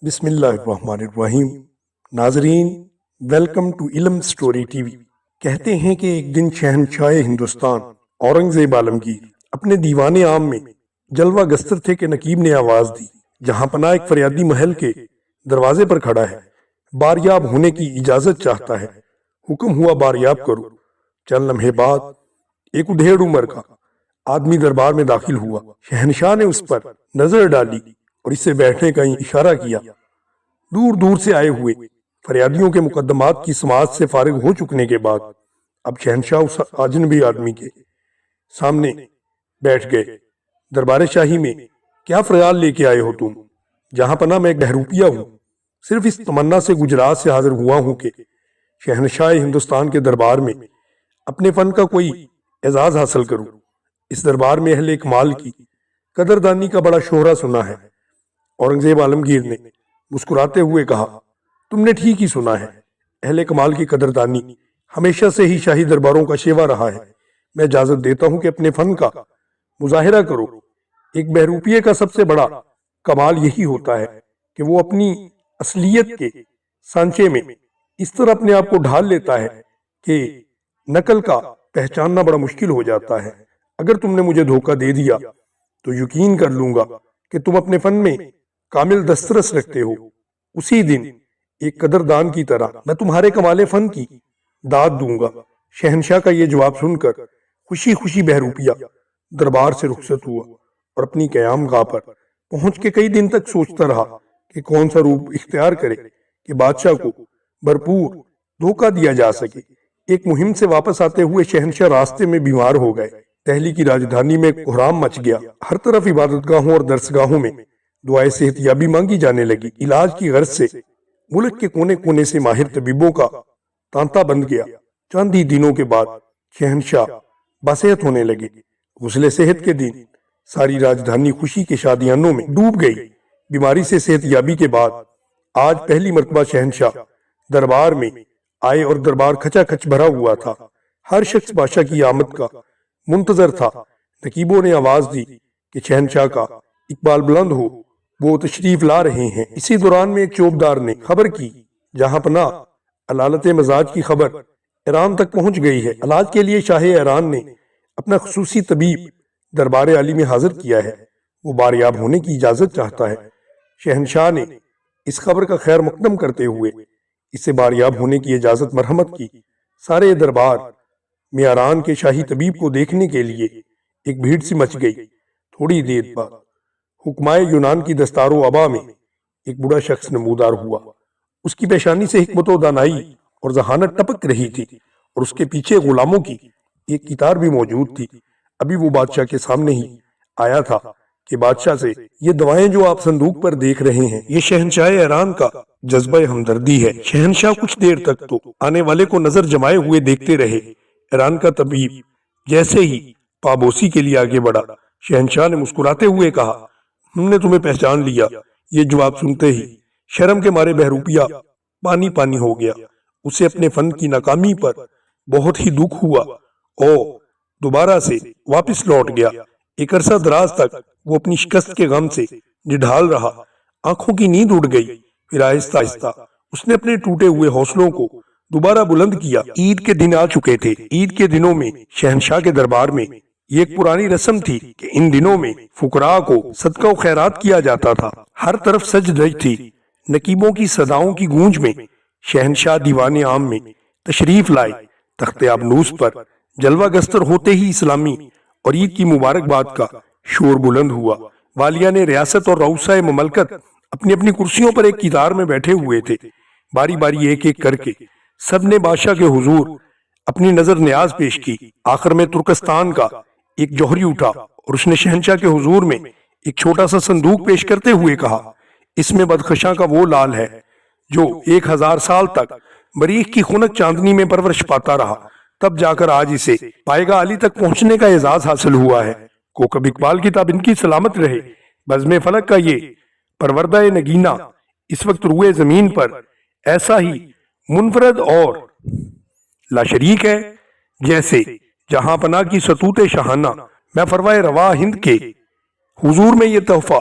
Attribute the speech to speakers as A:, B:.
A: بسم اللہ الرحمن الرحیم۔ ناظرین، ویلکم ٹو علم سٹوری ٹی وی۔ کہتے ہیں کہ ایک دن شہنشاہ ہندوستان اورنگزیب عالمگیر اپنے دیوان عام میں جلوہ گستر تھے کہ نقیب نے آواز دی، جہاں پناہ ایک فریادی محل کے دروازے پر کھڑا ہے، باریاب ہونے کی اجازت چاہتا ہے، حکم ہوا باریاب کرو۔ چند لمحے بعد ایک ادھیڑ عمر کا آدمی دربار میں داخل ہوا۔ شہنشاہ نے اس پر نظر ڈالی اور اس سے بیٹھنے کا اشارہ کیا۔ دور دور سے آئے ہوئے فریادیوں کے مقدمات کی سماعت سے فارغ ہو چکنے کے بعد اب شہنشاہ اس اجنبی آدمی کے سامنے بیٹھ گئے۔ دربار شاہی میں کیا فریاد لے کے آئے ہو تم؟ جہاں پناہ میں ایک بہروپیہ ہوں، صرف اس تمنا سے گجرات سے حاضر ہوا ہوں کہ شہنشاہ ہندوستان کے دربار میں اپنے فن کا کوئی اعزاز حاصل کروں۔ اس دربار میں اہل کمال کی قدردانی کا بڑا شہرہ سنا ہے۔ اورنگزیب عالمگیر نے مسکراتے ہوئے کہا، تم نے ٹھیک ہی سنا ہے، اہل کمال کی قدردانی ہمیشہ سے ہی شاہی درباروں کا شیوا رہا ہے۔ میں اجازت دیتا ہوں کہ اپنے فن کا مظاہرہ کرو۔ ایک بہروپیے کا سب سے بڑا کمال یہی ہوتا ہے کہ وہ اپنی اصلیت کے سانچے میں اس طرح اپنے آپ کو ڈھال لیتا ہے کہ نقل کا پہچاننا بڑا مشکل ہو جاتا ہے۔ اگر تم نے مجھے دھوکہ دے دیا تو یقین کر لوں گا کہ تم اپنے فن میں کامل دسترس رکھتے ہو۔ اسی دن ایک قدردان کی طرح میں تمہارے کمال فن کی داد دوں گا۔ شہنشاہ کا یہ جواب سن کر خوشی خوشی بہروپیہ دربار سے رخصت ہوا اور اپنی قیام گاہ پر پہنچ کے کئی دن تک سوچتا رہا کہ کون سا روپ اختیار کرے کہ بادشاہ کو بھرپور دھوکہ دیا جا سکے۔ ایک مہم سے واپس آتے ہوئے شہنشاہ راستے میں بیمار ہو گئے۔ دہلی کی راجدھانی میں کوہرام مچ گیا۔ ہر طرف عبادت گاہوں اور درسگاہوں میں دعائے صحت یابی مانگی جانے لگی۔ علاج کی غرض سے ملک کے کونے کونے سے ماہر طبیبوں کا تانتا بند گیا۔ چند ہی دنوں کے بعد شہنشاہ باصحت ہونے لگے۔ غسل صحت کے دن ساری راجدھانی خوشی کے شادیانوں میں ڈوب گئی۔ بیماری سے صحت یابی کے بعد آج پہلی مرتبہ شہنشاہ دربار میں آئے اور دربار کھچا کھچ بھرا ہوا تھا۔ ہر شخص بادشاہ کی آمد کا منتظر تھا۔ نقیبوں نے آواز دی کہ شہنشاہ کا اقبال بلند ہو، وہ تشریف لا رہے ہیں۔ اسی دوران میں ایک چوبدار نے خبر کی، جہاں پناہ علالت مزاج کی خبر ایران تک پہنچ گئی ہے۔ علاج کے لیے شاہ ایران نے اپنا خصوصی طبیب دربار عالی میں حاضر کیا ہے۔ وہ باریاب ہونے کی اجازت چاہتا ہے۔ شہنشاہ نے اس خبر کا خیر مقدم کرتے ہوئے اسے باریاب ہونے کی اجازت مرحمت کی۔ سارے دربار میں ایران کے شاہی طبیب کو دیکھنے کے لیے ایک بھیڑ سی مچ گئی۔ تھوڑی دیر بعد حکمائے یونان کی دستار و ابا میں ایک بوڑھا شخص نمودار ہوا۔ اس کی پیشانی سے حکمت و دانائی اور ذہانت ٹپک رہی تھی، اور اس کے پیچھے غلاموں کی ایک قطار بھی موجود تھی۔ ابھی وہ بادشاہ کے سامنے ہی آیا تھا کہ بادشاہ سے، یہ دوائیں جو آپ صندوق پر دیکھ رہے ہیں، یہ شہنشاہ ایران کا جذبہ ہمدردی ہے۔ شہنشاہ کچھ دیر تک تو آنے والے کو نظر جمائے ہوئے دیکھتے رہے۔ ایران کا طبیب جیسے ہی پابوسی کے لیے آگے بڑھا، شہنشاہ نے مسکراتے ہوئے کہا، ہم نے تمہیں پہچان لیا۔ یہ جواب سنتے ہی شرم کے مارے بہروپیہ پانی پانی ہو گیا۔ اسے اپنے فن کی ناکامی پر بہت ہی دکھ ہوا اور دوبارہ سے واپس لوٹ گیا۔ ایک عرصہ دراز تک وہ اپنی شکست کے غم سے نڈھال رہا۔ آنکھوں کی نیند اڑ گئی۔ پھر آہستہ آہستہ اس نے اپنے ٹوٹے ہوئے حوصلوں کو دوبارہ بلند کیا۔ عید کے دن آ چکے تھے۔ عید کے دنوں میں شہنشاہ کے دربار میں یہ ایک پرانی رسم تھی کہ ان دنوں میں فقراء کو صدقہ و خیرات کیا جاتا تھا۔ ہر طرف سج دھج تھی۔ نقیبوں کی صداؤں کی گونج میں شہنشاہ دیوان عام میں تشریف لائے۔ تخت ابنوس پر جلوہ گستر ہوتے ہی اسلامی اور عید کی مبارکباد کا شور بلند ہوا۔ والیان ریاست اور رؤسائے مملکت اپنی اپنی کرسیوں پر ایک قطار میں بیٹھے ہوئے تھے۔ باری باری ایک ایک کر کے سب نے بادشاہ کے حضور اپنی نظر نیاز پیش کی۔ آخر میں ترکستان کا ایک جوہری اٹھا اور اس نے شہنشاہ کے حضور میں ایک چھوٹا سا صندوق پیش کرتے ہوئے کہا، اس میں بدخشاں کا وہ لال ہے جو 1000 سال تک مریخ کی خنک چاندنی میں پرورش پاتا رہا، تب جا کر آج اسے پائیگاہ علی تک پہنچنے کا اعزاز حاصل ہوا ہے۔ کوکب اقبال کی تاب ان کی سلامت رہے۔ بزم فلک کا یہ پروردہ نگینہ اس وقت روئے زمین پر ایسا ہی منفرد اور لاشریک ہے جیسے جہاں پناہ کی ستوت شاہانہ۔ میں فروائے روا ہند کے حضور میں یہ تحفہ